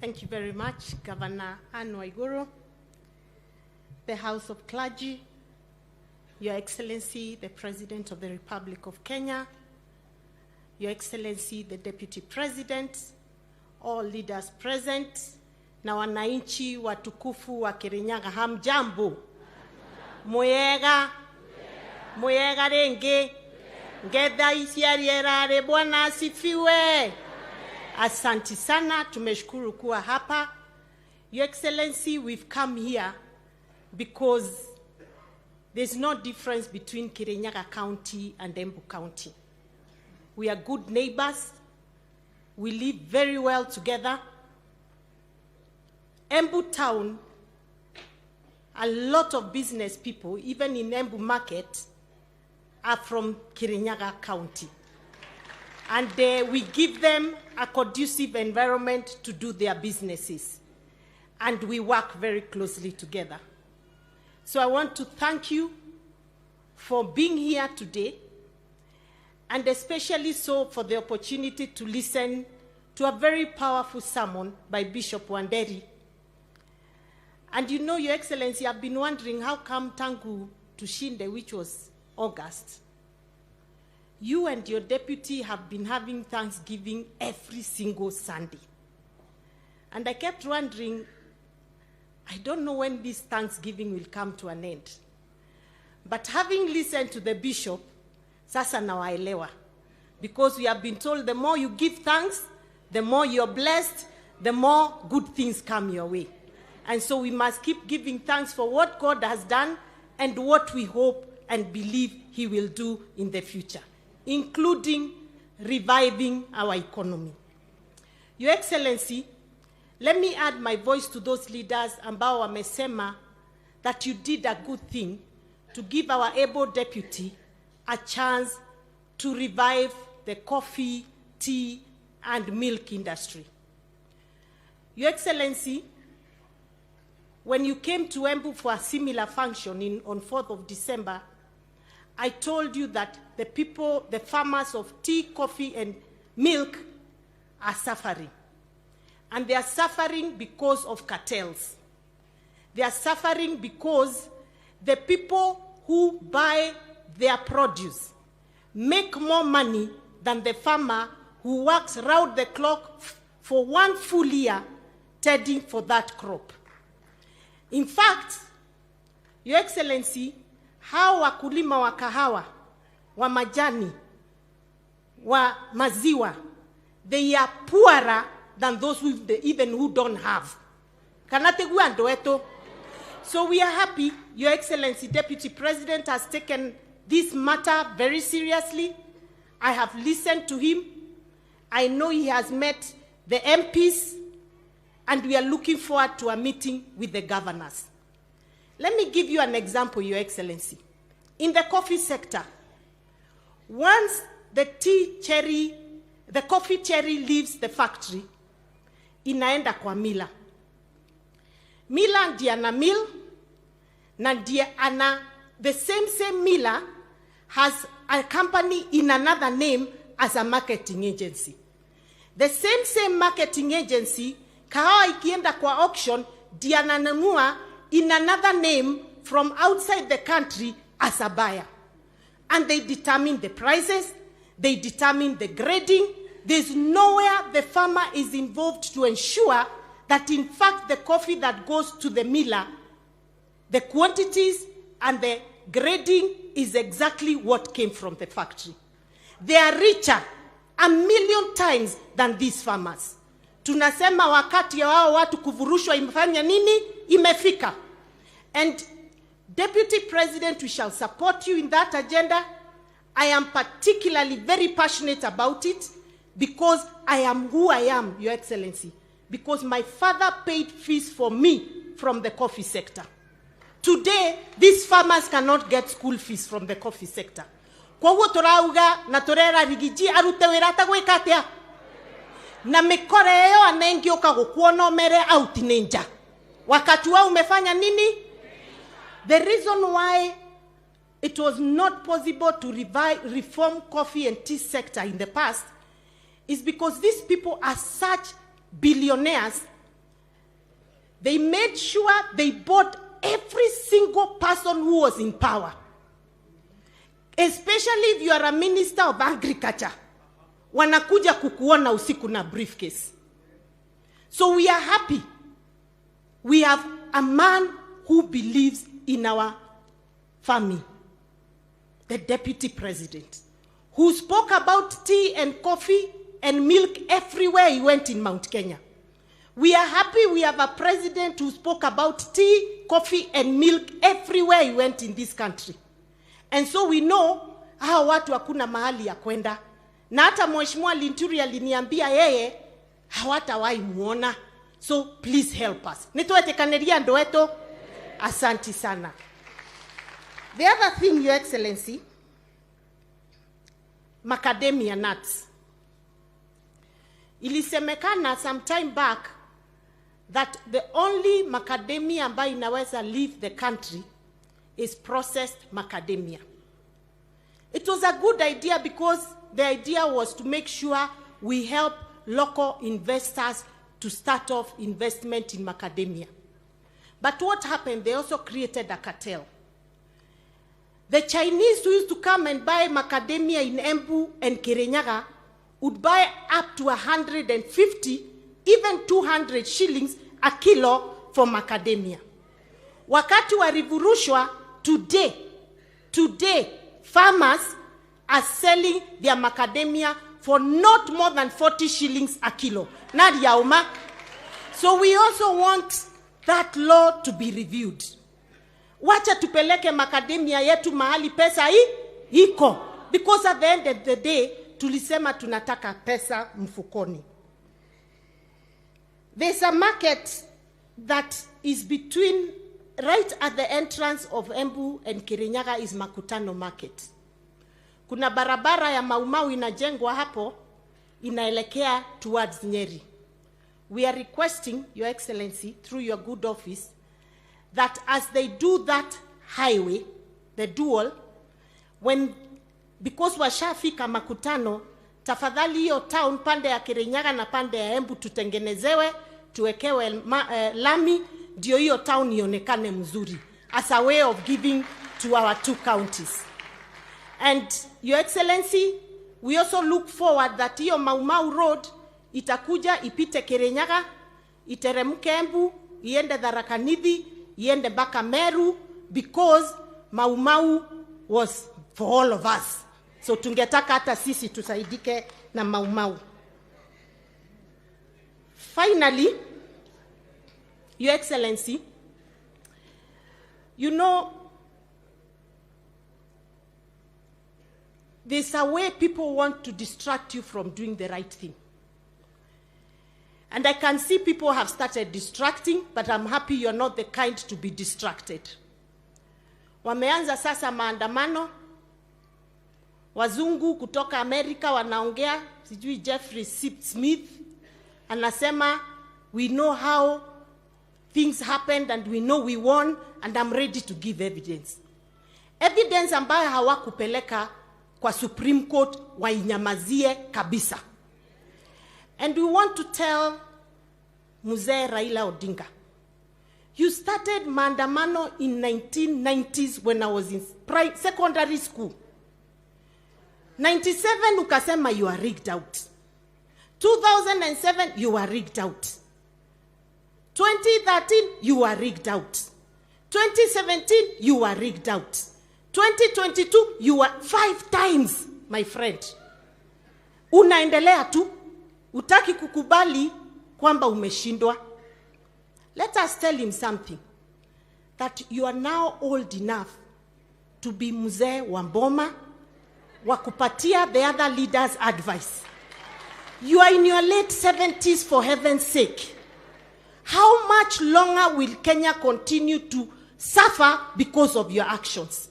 Thank you very much, Governor Waiguru, the House of Clergy, Your Excellency, the President of the Republic of Kenya, Your Excellency, the Deputy President, all leaders present, na wananchi watukufu wa Kirinyaga, hamjambo? Mwega renge, ngedha isiarierare, Bwana asifiwe. Asante sana, tumeshukuru kuwa hapa. Your Excellency, we've come here because there's no difference between Kirinyaga County and Embu County. We are good neighbors. We live very well together. Embu town, a lot of business people, even in Embu market, are from Kirinyaga County. And we give them a conducive environment to do their businesses. And we work very closely together. So I want to thank you for being here today, and especially so for the opportunity to listen to a very powerful sermon by Bishop Wanderi. And you know, Your Excellency, I've been wondering how come tangu tushinde, which was August, you and your deputy have been having Thanksgiving every single Sunday. And I kept wondering, I don't know when this Thanksgiving will come to an end. But having listened to the bishop, sasa nawaelewa. Because we have been told the more you give thanks, the more you're blessed, the more good things come your way. And so we must keep giving thanks for what God has done and what we hope and believe he will do in the future, including reviving our economy. Your Excellency, let me add my voice to those leaders ambao wamesema that you did a good thing to give our able deputy a chance to revive the coffee, tea, and milk industry. Your Excellency, when you came to Embu for a similar function on 4th of December, I told you that the people, the farmers of tea, coffee, and milk are suffering. And they are suffering because of cartels. They are suffering because the people who buy their produce make more money than the farmer who works round the clock for one full year tending for that crop. In fact, Your Excellency, hawa wakulima wa kahawa, wa majani, wa maziwa, they are poorer than those who don't have. Kanategua ndoeto. So we are happy Your Excellency, Deputy President, has taken this matter very seriously. I have listened to him. I know he has met the MPs, and we are looking forward to a meeting with the governors. Let me give you an example, Your Excellency. In the coffee sector, once the coffee cherry leaves the factory, inaenda kwa mila. Mila ndiye ana mill, na ndiye ana, the same miller has a company in another name as a marketing agency. The same marketing agency, kahawa ikienda kwa auction, ndiye ananunua in another name from outside the country as a buyer. And they determine the prices, they determine the grading. There's nowhere the farmer is involved to ensure that in fact the coffee that goes to the miller, the quantities and the grading is exactly what came from the factory. They are richer 1,000,000 times than these farmers. Tunasema wakati ya wao watu kuvurushwa imefanya nini? Imefika. And Deputy President, we shall support you in that agenda. I am particularly very passionate about it because I am who I am, Your Excellency. Because my father paid fees for me from the coffee sector. Today, these farmers cannot get school fees from the coffee sector. Kwa huo torauga na torera rigiji arute wirata gwikatia. Na mikore yao anengioka gukuono mere out ninja. Wakati wao umefanya nini? The reason why it was not possible to reform coffee and tea sector in the past is because these people are such billionaires They made sure they bought every single person who was in power. Especially if you are a minister of agriculture. Wanakuja kukuona usiku na briefcase. So we are happy. We have a man who believes in our family. The deputy president. Who spoke about tea and coffee and milk everywhere he went in Mount Kenya. We are happy we have a president who spoke about tea, coffee, and milk everywhere he went in this country. And so we know hao watu hakuna mahali ya kwenda. Na hata Mheshimiwa Linturi aliniambia yeye hawatawahi muona. So please help us. Nitoete kaneria ndoeto. Asanti sana. The other thing, Your Excellency, macadamia nuts. Ilisemekana some time back that the only macadamia ambayo inaweza leave the country is processed macadamia. It was a good idea because the idea was to make sure we help local investors to start off investment in macadamia. But what happened? They also created a cartel. The Chinese who used to come and buy macadamia in Embu and Kirinyaga would buy up to 150, even 200 shillings a kilo for macadamia. Wakati wa rivurushwa, today, farmers are selling their macadamia for not more than 40 shillings a kilo. Nadia Uma. So we also want that law to be reviewed. Wacha tupeleke macadamia yetu mahali pesa iko. Because at the end of the day, tulisema tunataka pesa mfukoni. There's a market that is between, right at the entrance of Embu and Kirinyaga is Makutano Market. Kuna barabara ya Maumau inajengwa hapo, inaelekea towards Nyeri. We are requesting, Your Excellency, through your good office, that as they do that highway, the dual, because washafika Makutano, tafadhali hiyo town pande ya Kirinyaga na pande ya Embu tutengenezewe, tuwekewe lami, ndio hiyo town ionekane mzuri, as a way of giving to our two counties. And Your Excellency, we also look forward that hiyo Maumau Road itakuja ipite Kirinyaga, iteremke Embu, iende Tharaka Nithi, iende mpaka Meru, because Maumau was for all of us. So tungetaka hata sisi tusaidike na Maumau. Finally, Your Excellency, you know, there's a way people want to distract you from doing the right thing. And I can see people have started distracting, but I'm happy you're not the kind to be distracted. Wameanza sasa maandamano. Wazungu kutoka Amerika wanaongea, sijui Jeffrey Smith anasema, we know how things happened and we know we won and I'm ready to give evidence. Evidence ambayo hawakupeleka kwa Supreme Court wainyamazie kabisa. And we want to tell Mzee Raila Odinga, you started maandamano in 1990s when I was in secondary school. 97 ukasema you are rigged out. 2007 you are rigged out. 2013 you are rigged out. 2017 you are rigged out. 2022 you are 5 times, my friend. Unaendelea tu, utaki kukubali kwamba umeshindwa. Let us tell him something, that you are now old enough to be mzee wa mboma, wa kupatia the other leaders advice. You are in your late 70s, for heaven's sake. How much longer will Kenya continue to suffer because of your actions?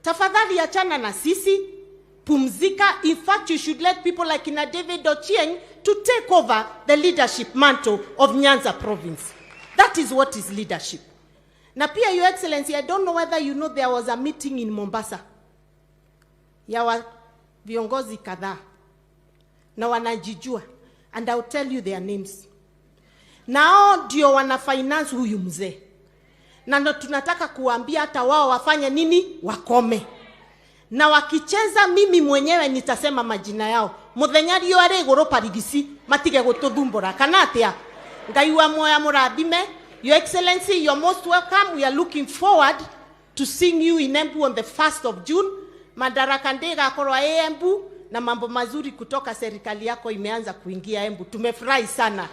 Tafadhali achana na sisi, pumzika. In fact, you should let people like Ina David Ochieng to take over the leadership mantle of Nyanza province. That is what is leadership. Na pia, Your Excellency, I don't know whether you know there was a meeting in Mombasa ya viongozi kadhaa na wanajijua, and I'll tell you their names. nao ndio wana finance huyu mzee, na ndo tunataka kuambia hata wao wafanye nini, wakome. Na wakicheza, mimi mwenyewe nitasema majina yao muthenya rio ari iguru parigisi, matige gututhumbura kana atia. Ngai wa moya murathime. Your Excellency, you're most welcome. We are looking forward to seeing you in Embu on the 1st of June. Madaraka Day gakorwa Embu na mambo mazuri kutoka serikali yako imeanza kuingia Embu. Tumefurahi sana.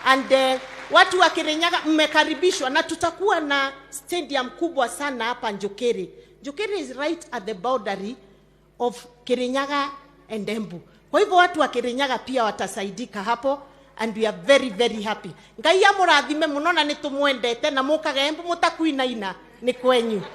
And watu wa Kirinyaga mmekaribishwa, na tutakuwa na stadium kubwa sana hapa Njokere. Njokere is right at the boundary of Kirinyaga and Embu. Kwa hivyo watu wa Kirinyaga pia watasaidika hapo, and we are very very happy. Ngai amurathime muno na nitumwendete na mukaga Embu mutakuinaina ni kwenyu.